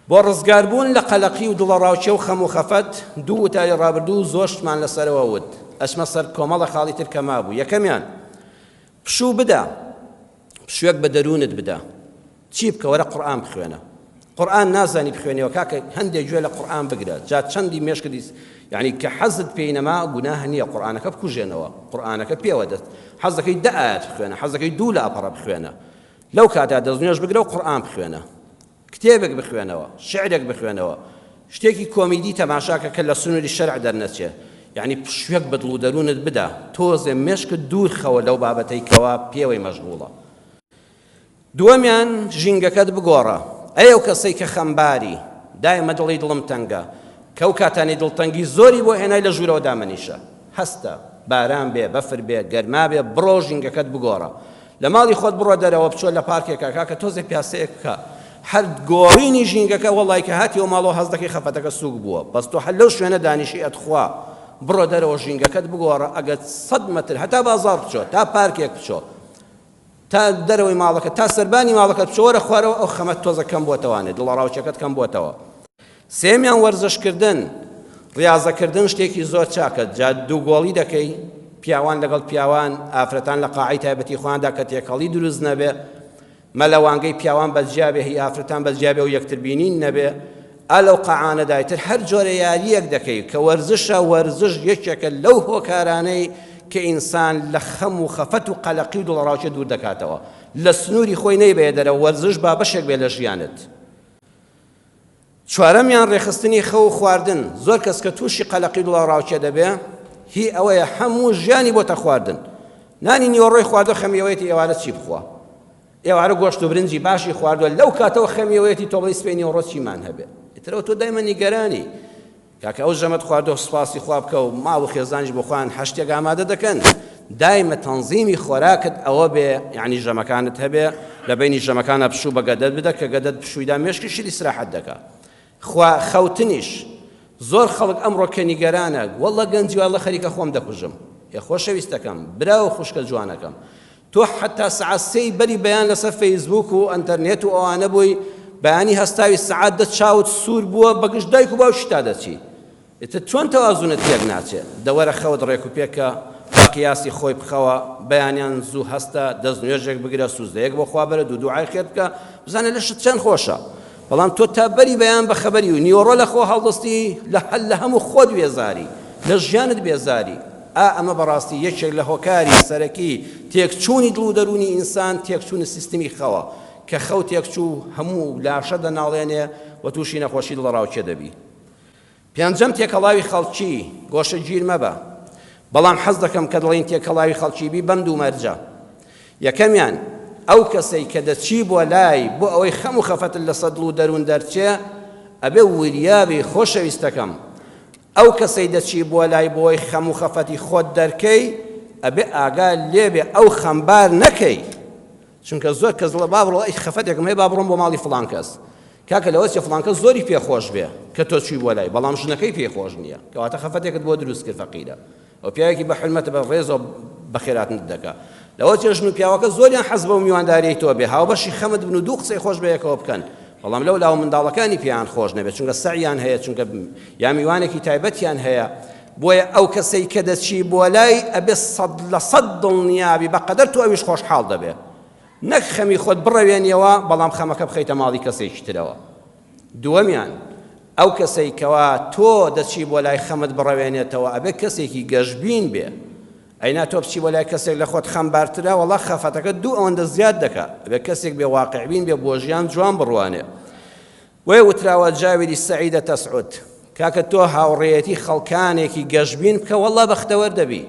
بۆ ڕزگاربوون لە قەلەقی و دڵەڕاوچێ و خەم و خەفەت دوو وتاری ڕابردوو زۆرشمان لەسەرەوە وت ئەچمە سەر کۆمەڵە خاڵی تر کە مابوو. یەکەمیان پشوو بدە، پشوێک بە دەروونت بدە، چی بکە؟ وەرە قورئان بخوێنە. قورئان نازانی بخوێنیەوە کاکە هەندێک گوێ لە قورئان بگرە، جا چەندی مێشکدی یعنی کە حەزت پێی نەما گوناهە نییە قورئانەکە بکوژێنەوە، قورئانەکە پێوە دەست حەزەکەی 10 ئایەت بخوێنە، حەزەکەی 2 لە ئەپەڕە بخوێنە، لەو کاتا دەستنوێژ بگرە و قورئان بخوێنە، کتێبێک بخوێنەوە، شعرێک بخوێنەوە، شتێکی کۆمیدی تەماشاکە کە لە سنووری شەرع دەرنەچێ، یعنی پشوێک بە دڵ و دەروونت بدە، تۆزێ مێشکت دوور خەوە لەو بابەتەی کەوا پێوەی مەشغوڵە. دووەمیان ژینگەکەت بگۆڕە. ئەو کەسەی کە خەمباری دایمە دڵی دڵم تەنگە، کەو کاتانی دڵتەنگی زۆری بۆ هێنای لە ژوورەوە دامەنیشە، هەستە باران بێ بەفر بێ گەرما بێ بڕۆ ژینگەکەت بگۆڕە. لە ماڵی خۆت بڕۆ دەرەوە بچۆ لە پارکێکە کاکە تۆزێ پیاسەیەک بکە، هەر گۆڕینی ژینگەکە وەڵای کە هاتیەوە ماڵەوە هەست دەکەی خەفەتەکە سووک بووە، بەس تۆ هەر لەو شوێنە دانیشی ئەتخوا بڕۆ دەرەوە ژینگەکەت بگۆڕە. ئەگەر 100 مەتر هەتا بازاڕ بچۆ تا پارکێک بچۆ تا دەرەوەی ماڵەکە تا سەربانی ماڵەکەت بچۆ وەرە خوارەوە ئەو خەمەت تۆزە کەم بۆتەوانێت، دڵەڕاوچەکەت کەم بۆتەوە. سێمیان وەرزشکردن، ڕیاضەکردن شتێکی زۆر چاکە، جا دوو گۆڵی دەکەی پیاوان لەگەڵ پیاوان، ئافرەتان لە قاعەی تایبەتی خۆیاندا کە تێکەڵی دروست نەبێ، مەلەوانگەی پیاوان بەجیابێ هی ئافرەتان بەجیابێ و یەکتر بینین نەبێ، ئەلەو قەعانەدایتر هەر جۆرە یاریەک دەکەی کە وەرزشە. وەرزش یەکێکە لەو هۆکارانەی کە ئینسان لە خەم و خەفەت و قەلەقی و دڵەڕاوچێ دوور دەکاتەوە، لە سنووری خۆی نەیبێ دەرەوە، وەرزش با بەشێک بێ لە ژیانت. چوارەمیان ڕێخستنی خەو و خواردن. زۆر کەس کە تووشی قەلەقی دڵەڕاوچێ دەبێ هی ئەوەیە هەموو ژیانی بۆتە خواردن، نانی نیوەڕۆی خواردۆ خەمیەوەیەتی ئێوارە چی بخوا، ئێوارە گۆشت و برنجی باشی خواردووە، لەو کاتەوە خەمیەوەیەتی تۆ بڵی سبەی نیوەڕۆ چیمان هەبێ، ئیترەوە تۆ دایمە نیگەرانی کاکە ئەو ژەمەت خواردۆ سوپاسی خوا بکە و ماڵ و خێزانیش بۆ خوان هەشتێک ئامادە دەکەن. دایمە تەنزیمی خۆراکت ئەوە بێ، یعنی ژەمەکانت هەبێ لە بینی ژەمەکانە پشوو بە گەدەت بدە کە گەدەت پشوویدا مێشکی شیری استراحەت دەکا. خەوتنیش زۆر خەڵک ئەمڕۆ کە نیگەرانە، وەڵڵا گەنجی واڵە خەریکە خۆم دەکوژم، خۆشەویستەکەم برا و خوشکە جوانەکەم، تۆ حتا سەعات 3 بەری بەیان لەسەر فەیسبوک و ئەنتەرنێت و ئەوانە بووی بەیانی هەستاوی سەعات دە چاوت سوور بووە بەگشت دایک و باوکی تا دەچی، ئێتر چۆن تەوازونت تێک ناچێت؟ دەوەرە خەوت ڕێک و پێکە بە قیاسی خۆی بخەوە، بەیانیان زوو هەستە، دەست نوێژێک بگرە، سوزدەیەک بۆ خوا بەرە، دوو دوعای خێر بکە، بزانە لەشت چەند خۆشە. بەڵام تۆ تا بەری بەیان بە خەبەری و نیوەڕۆ لە خۆ هەڵدەستی لە هەموو خۆت بێزاری، لە ژیانت بێزاری. ئەمە بەڕاستی یەکێک لە هۆکاری سەرەکی تێکچوونی دڵ و دەرونی ئینسان، تێکچوونی سیستمی خەوە، کە خەو تێکچوو هەموو لاشە دەناڵێنێ و تووشی نەخۆشی دڵەڕاوچێ دەبی. پێنجەم تێکەڵاوی خەڵکی، گۆشە گیر مەبە، بەڵام حەز دەکەم کە دڵین تێکەڵاوی خەڵکی بی بەم دوو مەرجە. یەکەمیان ئەو کەسەی کە دەچی بۆ لای بۆ ئەوەی خەم و خەفەت لەسەر دڵ و دەروون دەرچێ ئەبێ وریابی خۆشەویستەکەم، ئەو کەسەی دەچی بۆ لای بۆی خەم و خەفەتی خۆت دەرکەی ئەبێ ئاگا لێبێ ئەو خەمبار نەکەی، چونکە زۆر کەس لە با بڕۆ ئەی خەفەتێکم هەیە با بڕۆم بۆ ماڵی فڵان کەس، کاکە لەوەسێ فڵان کەس زۆری پێخۆش بێ کە تۆ چووی بۆ لای، بەڵام ژنەکەی پێخۆش نییە، کەواتە خەفەتێکت بۆ دروست کرد فەقیرە، ئەو پیاوێکی بە حرمەتە بە ڕێزەوە بە خێراتت دەکا. لەوە ژن و پیاوەکە زۆریان حەز بە میوانداریی تۆ بێ، هاوبەشی خەمت بن و دوو قسەی خۆش بە یەکەوە بکەن، بەڵام لەو لاو منداڵەکانی پێیان خۆش نەبێت، چونکە سەعیان هەیە، چونکە یا میوانێکی تایبەتیان هەیە. بۆیە ئەو کەسەی کە دەچی بۆ لای ئەبێ 100% دڵنیابی بەقەدەر تۆ ئەویش خۆشحاڵ دەبێ، نەک خەمی خۆت بڕەوێنیەوە بەڵام خەمەکە بخەیتە ماڵی کەسێکی ترەوە. دووەمیان ئەو کەسەی کەوا تۆ دەچی بۆ لای خەمت بڕەوێنێتەوە ئەبێ کەسێکی گەشبین بێ، ئەینا تۆ بچی بۆ لای کەسێک لە خۆت خەمبارترە وەڵا خەفەتەکە دوو ئەوەندە زیاد دەکا، ئەبێ کەسێک بێ واقعبین بێ بۆ ژیان جوان بڕوانێ. وێ وتراوە جاویری سەعیدە تەسعود، کاکە تۆ هاوڕێیەتی خەڵکانێکی گەشبین بکە وەڵا بەختەوەر دەبی.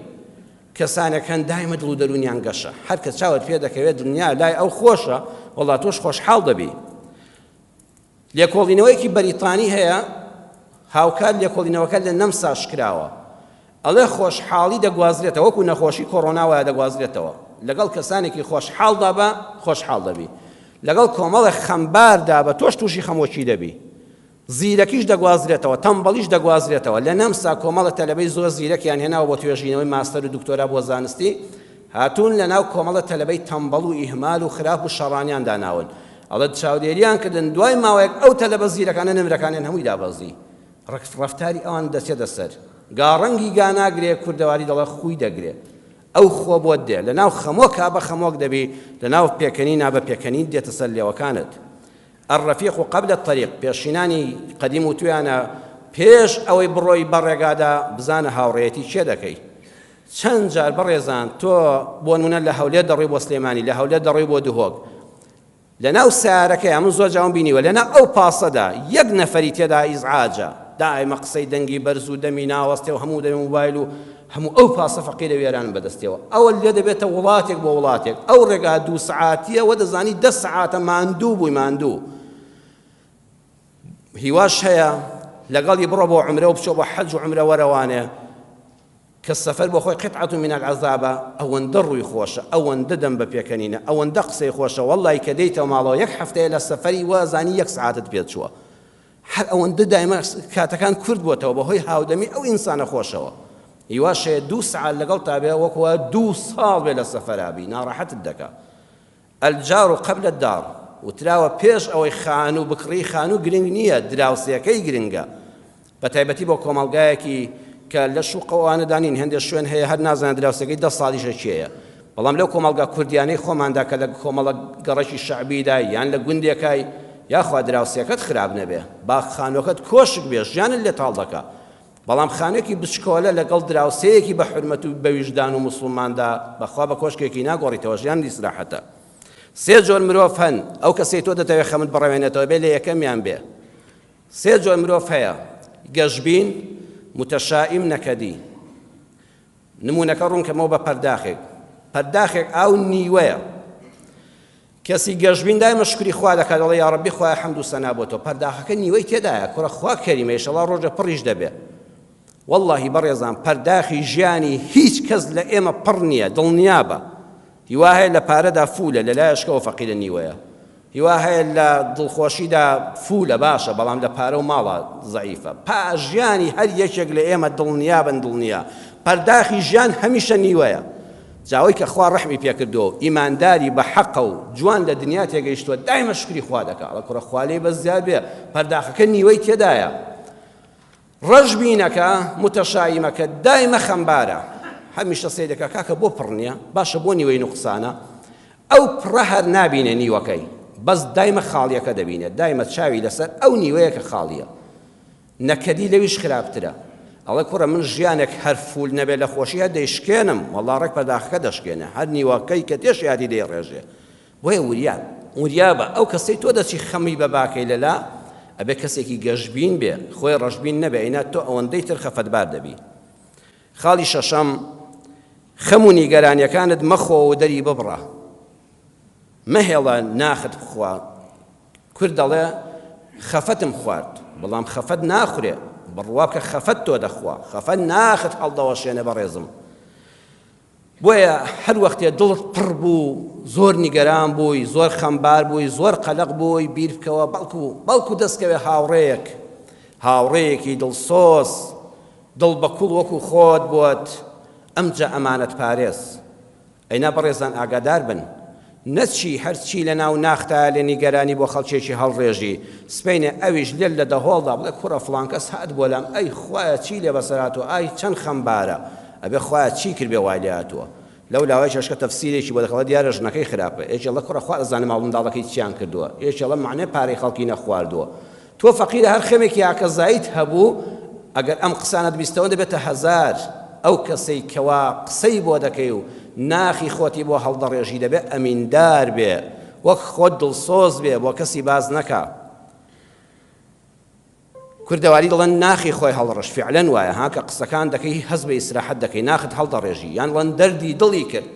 کەسانێک هەن دایمە دڵ و دەرونیان گەشە، هەر کە چاوت پێ دەکەوێت دنیا لای ئەو خۆشە وەڵا تۆش خۆشحاڵ دەبی. لێکۆڵینەوەیەکی بەریتانی هەیە، هاوکات لێکۆڵینەوەکە لە نەمسا شکراوە، ئەڵێ خۆشحاڵی دەگوازرێتەوە، وەکو نەخۆشی کۆڕۆنا وایە دەگوازرێتەوە، لەگەڵ کەسانێکی خۆشحاڵدا بە خۆشحاڵ دەبی، لەگەڵ کۆمەڵێک خەمباردا بە تۆش تووشی خەمۆکی دەبی، زیرەکیش دەگوازرێتەوە، تەمبەڵیش دەگوازرێتەوە. لە نەمسا کۆمەڵە تەلەبەی زۆر زیرەکیان هێناوە بۆ توێژینەوەی ماستەر و دکتۆرا بۆ زانستی، هاتوون لەناو کۆمەڵە تەلەبەی تەمبەڵ و ئیهمال و خراپ و شەڕانیان داناون. ئەڵێ چاودێریان کردن دوای ماوەیەک ئەو تەلەبەزیرەکانە نمرەکانیان هەمووی دابەزی ڕەفتاری ئەوان دەچێتە سەر گاڕەنگی گاناگرێ کوردەواری دەڵێ خوی دەگرێ ئەو خۆ بۆت دێ لەناو خەمۆک بە خەمۆک دەبی لەناو پێکەنی نابە پێکەنی دێتە سەر لێوەکانت الرەفیق قبل الطریق پێشینانی قەدیم و تویانە پێش ئەوەی بڕۆی بەڕێگادا بزانە هاوڕێیەتی چێ دەکەی چەند جار بەڕێزان تۆ بۆ نمونە لە هەولێر دەڕۆی بۆ سلێمانی لە هەولێر دەڕۆی بۆ دهۆک لەناو سیارەکەی من زۆر جاوم بینیوە لەناو ئەو پاسەدا یەک نەفەری تێدا ئیزعاجە دائما قسەی دەنگی بەرز و دەمی ناوەستێ و هەموو دەمی موبایل و هەموو ئەو پاسە فەقیرە وێران بەدەستەوە ئەوە لێ دەبێتە وڵاتێک بۆ وڵاتێک ئەو ڕێگا 2 سعاتیە وە دەزانی 10 سعاتە ماندوو بووی ماندوو هیواش هەیە لەگەڵی بڕۆ بۆ عومرە و بچۆ بۆ حەج و عومرە وەرەوانێ کە سەفەر بۆ خۆی قطعة من العذابە ئەوەندە ڕووی خۆشە ئەوەندە دەم بە پێکەنینە ئەوەندە قسەی خۆشە وەڵڵی کە دەیتەوە ماڵەوە یەک هەفتەیە لە سەفەری وەزانی 1 سعاتت پێت چووە هەر ئەوەندە دایما کاتەکان کورد بۆتەوە بەهۆی هاودەمی ئەو ئینسانە خۆشەوە هیواشەیە 2 سعات لەگەڵ تابێ وەکوە 2 ساڵ بێ لە سەفەرابی ناڕەحەتت دەکا الجار قبل الدار وتراوە پێش ئەوەی خان و بکڕی خان و گرنگ نییە دراوسەکەی گرنگە بە تایبەتی بۆ کۆمەڵگایەکی کە لە شوقەوانە دانین هەندێک شوێن هەیە هەر نازانە دراوسەکەی 10 ساڵیشە چیەیە بەڵام لەو کۆمەڵگا کوردیانەی خۆماندا کە لە کۆمەڵە گەڕەکی شەعبیدا یان لە گوندێکای یاخوا دراوسەکەت خراپ نەبێ باخانۆکەت کۆشک بێ ژیانت لێ تاڵ دەکا بەڵام خانێکی بچکۆلە لەگەڵ دراوسەیەکی بە حورمەت و بە ویژدان و موسڵماندا بەخوا بە کۆشکێکی ناگۆڕیتەوە ژیان دیسراحەتە 3 جۆر مرۆڤ هەن ئەو کەسەی تۆ دەتەوێت خەمت بڕەوێنێتەوە بێ لە یەکەمیان بێ 3 جۆر مرۆڤ هەیە گەشبین متەشائیم نەکەدی نمونەکە ڕوونکەمەوە بە پەرداخێک ئاو نیوەیە کەسی گەشبین دایمە شکری خوا دەکات دەڵێ یا ڕەبی خوایە حەمد و سەنا بۆ تۆ پەرداخەکە نیوەی تێدایە کوڕە خوا کەریمە ئیشەڵا ڕۆژە پڕیش دەبێ وەڵڵاهی بەڕێزان پەرداخی ژیانی هیچ کەس لە ئێمە پڕ نییە دڵنیابە هیوا هەیە لە پارەدا فولە لە لایەشکەوە فەقیرە نیوەیە هیوا هەیە لە دڵخۆشیدا فولە باشە بەڵام لە پارە و ماڵە زەعیفە پاژیانی هەر یەکێک لە ئێمە دڵنیابن دڵنیە پەرداخی ژیان هەمیشە نیوەیە جاوەی کە خوا ڕەحمی پێکردو ئیمانداری بە حەقە و جوان لە دنیا تێگەیشتووە دایمە شکری خوا دەکات ئەڵە کوڕە خوا لێی بەس زیاد بێ پەرداخەکە نیوەی تێدایە ڕەشبینەکە متەشایمەکە دایمە خەمبارە هەمیشە سەی دەکا کاکە بۆ پڕ نییە باشە بۆ نیوەی نوقسانە ئەو پڕە هەر نابینێ نیوەکەی بەس دایمە خاڵیەکە دەبینێت دایمە چاوی لەسەر ئەو نیوەیە کە خاڵیە نەکەدی لەویش خراپترە ئەڵێ کوڕە من ژیانێک هەر فول نەبێ لە خۆشی هەر دەیشکێنم وەڵا ڕێک پەرداخەکە دەشکێنێ هەر نیوەکەی کە تێش یادی دەیڕێژێ بۆیە وریابە ئەو کەسەی تۆ دەچی خەمی بە باکەی لەلا ئەبێ کەسێکی گەشبین بێ خۆی ڕەشبین نەبێ ئەینا تۆ ئەوەندەی تر خەفەتبار دەبی خاڵی شەشەم خەم و نیگەرانیەکانت مەخۆ و دەری ببڕە مەهێڵە ناخت بخوا کورد دەڵێ خەفەتم خوارد بەڵام خەفەت ناخورێ بڕواب کە خەفەت تۆ دەخوا خەفەت ناخت هەڵدەوەشێنە بەڕێزم بۆیە هەر وەختێ دڵت پڕ بوو زۆر نیگەران بووی زۆر خەمبار بووی زۆر قەلەق بووی بیر بکەوە بەڵکو دەستکەوێ هاوڕێیەکی دڵسۆز دڵ بە کوڵ وەکو خۆت بۆت ئەمجا ئەمانەت پارێز ئەینا بەڕێزان ئاگادار بن نەچی هەرچی لە ناو ناختە لە نیگەرانی بۆ خەڵکێکی هەڵڕێژی سپینێ ئەویش لێل لە دەهۆڵدا بڵێ کوڕە فڵان کەس هات بۆ لام ئەی خوایە چی لێ بەسەراتوە ئای چەند خەمبارە ئەبێ خوایە چی کرد بێ وای لێ هاتووە لەو لاوای چێشکە تەفسیرێکی بۆ دەکەڵە دیارە ژنەکەی خراپە ئێچێڵە کوڕە خوا ئەزانێ ماڵ منداڵەکەی چیان کردووە ئێچێڵە معنێ پارەی خەڵکی نەخواردووە تۆ فەقیرە هەر خەمێکی ئاکەزایت هەبوو ئەگەر ئەم قسانت بیستەوە دەبێتە 1000 ئەو کەسەی کەوا قسەی بۆ دەکەی و ناخی خۆتی بۆ هەڵدەڕێژی دەبێت ئەمیندار بێ وەک خۆت دڵسۆز بێ بۆ کەسی باز نەکا کوردەواری دڵەن ناخی خۆی هەڵڕەش فعلەن وایە ها کە قسەکان دەکەی هەز بە ئیسراحەت دەکەی ناخت هەڵدەڕێژی یان وەن دەردی دڵی کرد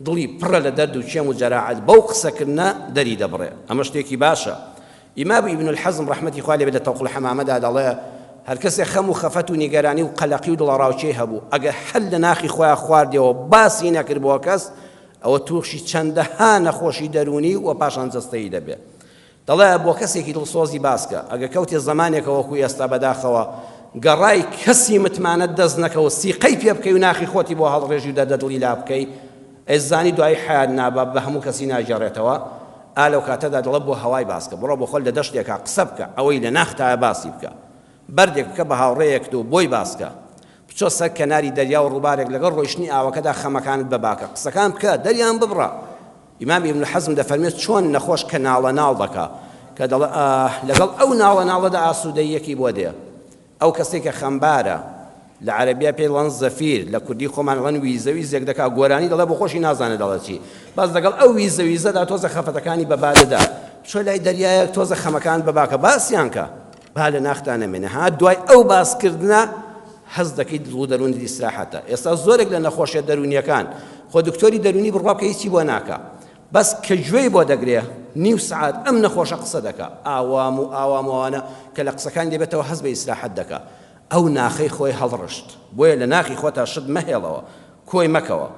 دڵی پڕە لە دەرد و چێم و جەراعەت بەو قسەکردنە دەری دەبڕێ ئەمە شتێکی باشە ئیمام ئیبن الحەزم ڕەحمەتی خوا لێ بێ لە تەوقل الحەمامەدا دەڵێ هەر کەسێ خەم و خەفەت و نیگەرانی و قەلەقی و دڵەڕاوچێ هەبوو ئەگەر هەل لە ناخی خۆیان خواردەوە باسی نەکرد بۆ کەس ئەوە تووشی چەندەها نەخۆشی دەرونی و پاشان جەستەیی دەبێت دەڵێ بۆ کەسێکی دڵسۆزی باسکە ئەگەر کەوتێ زمانێکە وەکو ئێستا بەداخەوە گەڕای کەسی متمانەت دەست نەکەوە سیقەی پێ بکەی و ناخی خۆتی بۆ هەڵڕێژی و دەردەدڵی لا بکەی ئەزانی دوای حیات نابە بە هەموو کەسی ناگەڕێتەوە ئالەو کاتەدا دەڵێ بۆ هەوای باسکە بڕۆ بۆ خۆل لە دەشتێکە قسە بکە ئەوەی لە ناختایە باسی بکە بەردێک بکە بە هاوڕێیەک و بۆی باسکە بچۆ سەر کەناری دەریا و ڕووبارێک لەگەڵ ڕۆیشتنی ئاوەکەدا خەمەکانت بەباکە قسەکان بکە دەریان ببڕە ئیمام ئیبن حەزم دەفەرمێت چۆن نەخۆش کە ناڵە ناڵ دەکا کە دەڵێ لەگەڵ ئەو ناڵە ناڵەدا ئاسوودەیەکی بۆ دێ ئەو کەسێک کە خەمبارە لە عەرەبیە پێی دەڵێن زەفیر لە کوردی خۆمان دەڵێن ویزە ویزێک دەکا گۆرانی دەڵێ بۆ خۆشی نازانێت دەڵێت چی باز لەگەڵ ئەو ویزە ویزەدا تۆزە خەفەتەکانی بەبادەدا چۆ لای دەریایەک تۆزە خەمەکان بەباکە باسییان کە با لە ناختان نەمێنە ها دوای ئەو باسکردنە حەز دەکەیت دڵ و دەروونی ئیستراحەتە ئێستا زۆرێک لە نەخۆشیە دەرونیەکان خۆ دکتۆری دەرونی بڕوا بکە هیچی بۆ ناکە بەس کە گوێی بۆ دەگرێ نیو سعات ئەم نەخۆشە قسە دەکا ئاوامەوانە کە لە قسەکان دەبێتەوە حەز بە ئیستراحەت دەکا ئەو ناخەی خۆی هەڵڕشت بۆیە لە ناخی خۆتا شت مەهێڵەوە کۆی مەکەوە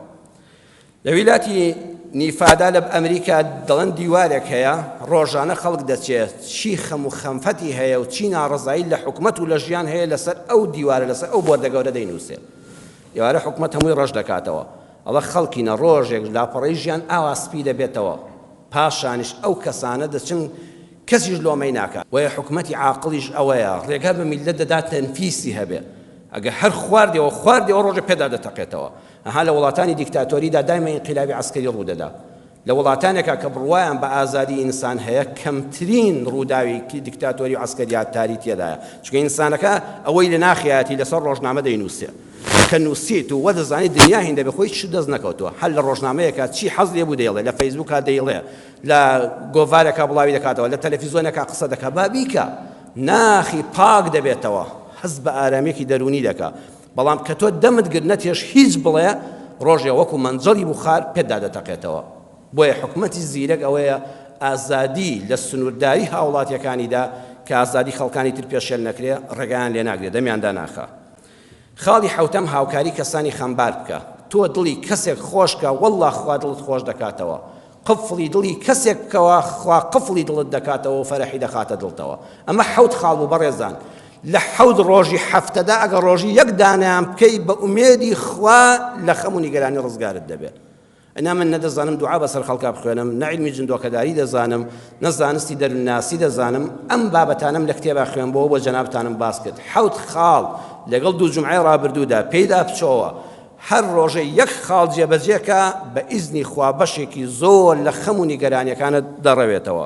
لە ویلاتی نیفادا لە ئەمریکا دەڵێن دیوارێک هەیە ڕۆژانە خەڵک دەچێت چی خەم و خەمفەتی هەیە و چی ناڕەزایی لە حکومەت و لە ژیان هەیە لەسەر ئەو دیوارە لەسەر ئەو بۆردە گەورە دەینووسێ ئێوارە حکومەت هەمووی ڕەش دەکاتەوە ئەڵە خەڵکینە ڕۆژێک لاپەڕەی ژیان ئاوا سپی دەبێتەوە پاشانیش ئەو کەسانە دەچن کەسیش لۆمەی ناکات وەیە حکومەتی عاقڵیش ئەوەیە ڕێگا بە میلەت دەدات تەنفیسی هەبێ ئەگە هەر خواردەوە ڕۆژە پێدا دەتەقێتەوە ئەها لە وڵاتانی دیکتاتۆریدا دایمە ئینقلابی عەسکەری ڕوودەدا لە وڵاتانێکە کە بڕوایان بە ئازادی ئینسان هەیە کەمترین ڕووداوی دیکتاتۆری و عەسکەریەتاری تێدایە چونکە ئینسانەکە ئەوەی لە ناخیاتی لەسەر ڕۆژنامە دەینووسێ کە نووسیت و وەدەزانی دنیا هێندە بە خۆی چ دەست نەکەوتووە هەر لە ڕۆژنامەیەکە چی حەز لێ بوو دەیڵێ لە فەیسبووکا دەیڵێ لە گۆڤارێکا بڵاوی دەکاتەوە لە تەلەڤیزۆنێکا قسە دەکا با بیکە ناخی پاک دەبێتەوە حەز بە ئارامێکی دەرونی دەکا بەڵام کە تۆ دەمت گر نەتێش هیچ بڵێ ڕۆژێ وەکو مەنجەڵی بوخار پێدا دەتەقێتەوە بۆیە حکومەتی زیرەک ئەوەیە ئازادی لە سنوورداری هاوڵاتیەکانیدا کە ئازادی خەڵکانی تر پێشێل نەکرێ ڕێگایان لێ ناگرێت دەمیاندا ناخە خاڵی حوتەم هاوکاری کەسانی خەمبار بکە تۆ دڵی کەسێک خۆشکە وەڵڵا خوا دڵت خۆش دەکاتەوە قفڵی دڵی کەسێک بکەوە خوا قفڵی دڵت دەکاتەوە و فەرەحی دەخاتە دڵتەوە ئەمە حەوت خاڵ بوو بەڕێزان لە حەوت ڕۆژی هەفتەدا ئەگە ڕۆژی یەک دانیان بکەی بە ئومێدی خوا لە خەم و نیگەرانی ڕزگارت دەبێت ئەنا من نەدەزانم دوعا بەسەر خەڵکا بخوێنم نەعیلمی جندۆکەداری دەزانم نەزانستی دەروناسی دەزانم ئەم بابەتانم لە کتێبا خوێنبەوە بۆ جەنابتانم باس کرد حەوت خاڵ لەگەڵ دوو جومعەی ڕابردوودا پێیدا بچۆوە هەر ڕۆژەی یەک خاڵ جێبەجێکە بە ئیزنی خوا بەشێکی زۆر لە خەم و نیگەرانیەکانت دەڕەوێتەوە